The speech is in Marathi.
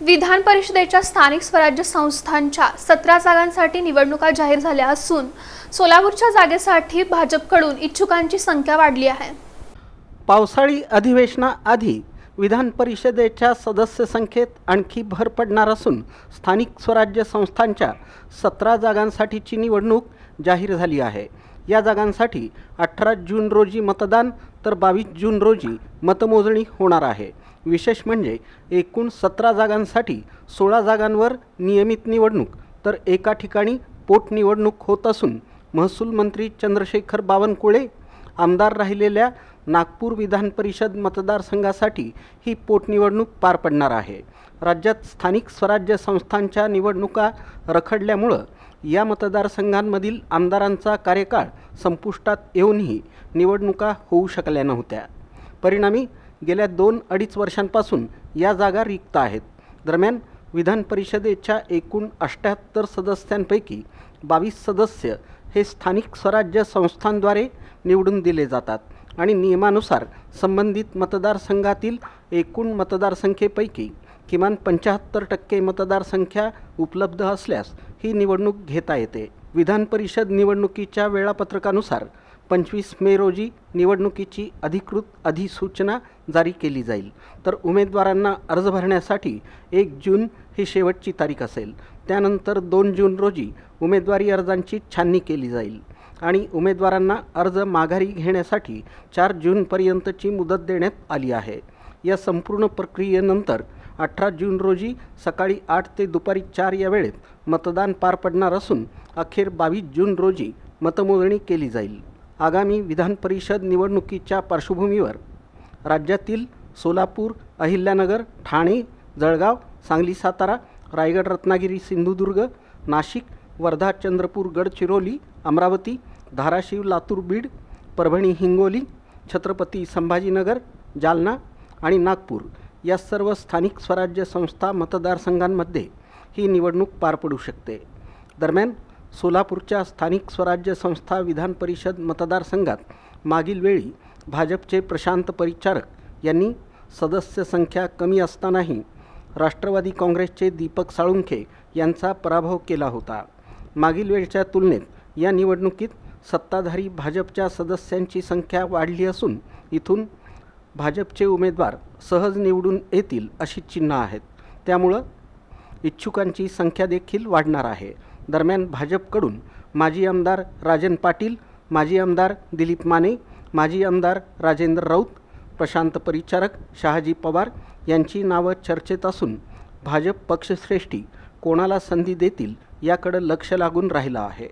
विधान परिषदेच्या स्थानिक स्वराज्य संस्थांच्या 17 जागांसाठी निवडणुका जाहीर झाल्या असून सोलापूरच्या जागेसाठी भाजपकडून इच्छुकांची संख्या वाढली आहे। पावसाळी अधिवेशनाआधी विधान परिषदेच्या सदस्य संख्येत आणखी भर पडणार असून स्थानिक स्वराज्य संस्थांच्या 17 जागांसाठीची निवडणूक जाहीर झाली आहे। या जागांसाठी 18 जून रोजी मतदान तर 22 जून रोजी मतमोजणी होणार आहे। विशेष म्हणजे एकूण 17 जागांसाठी 16 जागांवर नियमित निवडणूक तर एका ठिकाणी पोटनिवडणूक होत असून महसूल मंत्री चंद्रशेखर बावनकुळे आमदार राहिलेल्या नागपूर विधान परिषद मतदारसंघासाठी ही पोटनिवडणूक पार पडणार आहे। राज्यात स्थानिक स्वराज्य संस्थांच्या निवडणुका रखडल्यामुळं या मतदारसंघांमधील आमदारांचा कार्यकाळ संपुष्टात येऊनही निवडणुका होऊ शकल्या नव्हत्या। परिणामी गेल्या 2-2.5 वर्षांपासून या जागा रिक्त आहेत। दरम्यान विधान परिषदेच्या एकूण 78 सदस्यांपैकी 22 सदस्य हे स्थानिक स्वराज्य संस्थांद्वारे निवडून दिले जातात आणि नियमानुसार संबंधित मतदारसंघातील एकूण मतदारसंख्येपैकी किमान 75% मतदारसंख्या उपलब्ध असल्यास ही निवडणूक घेता येते। विधान परिषद निवडणुकीच्या वेळापत्रकानुसार 25 मे रोजी निवडणुकीची अधिकृत अधिसूचना जारी केली जाईल, तर उमेदवारांना अर्ज भरण्यासाठी 1 जून ही शेवटची तारीख असेल। त्यानंतर 2 जून रोजी उमेदवारी अर्जांची छाननी केली जाईल आणि उमेदवारांना अर्ज माघारी घेण्यासाठी 4 जूनपर्यंतची मुदत देण्यात आली आहे। या संपूर्ण प्रक्रियेनंतर 18 जून रोजी सकाळी 8 ते दुपारी 4 या वेळेत मतदान पार पडणार असून अखेर 22 जून रोजी मतमोजणी केली जाईल। आगामी विधान परिषद निवडणुकीच्या पार्श्वभूमीवर राज्यातील सोलापूर, अहिल्यानगर, ठाणे, जळगाव, सांगली, सातारा, रायगड, रत्नागिरी, सिंधुदुर्ग, नाशिक, वर्धा, चंद्रपूर, गडचिरोली, अमरावती, धाराशिव, लातूर, बीड, परभणी, हिंगोली, छत्रपती संभाजीनगर, जालना आणि नागपूर या सर्व स्थानिक स्वराज्य संस्था मतदारसंघांमध्ये ही निवडणूक पार पडू शकते। दरम्यान सोलापूरच्या स्थानिक स्वराज्य संस्था विधान परिषद मतदारसंघात मागील वेळी भाजपचे प्रशांत परिचारक यांनी सदस्य संख्या कमी असतानाही राष्ट्रवादी काँग्रेसचे दीपक साळुंखे यांचा पराभव केला होता। मागील वेळच्या तुलनेत या निवडणुकीत सत्ताधारी भाजपच्या सदस्यांची संख्या वाढली असून इथून भाजपचे उमेदवार सहज निवडून येतील अशी चिन्ह आहेत। त्यामुळं इच्छुकांची संख्या देखील वाढणार आहे। दरम्यान भाजपकडून माजी आमदार राजन पाटील, माजी आमदार दिलीप माने, माजी आमदार राजेंद्र राऊत, प्रशांत परिचारक, शहाजी पवार यांची नावं चर्चेत असून भाजप पक्षश्रेष्ठी कोणाला संधी देतील याकडे लक्ष लागून राहिलं आहे।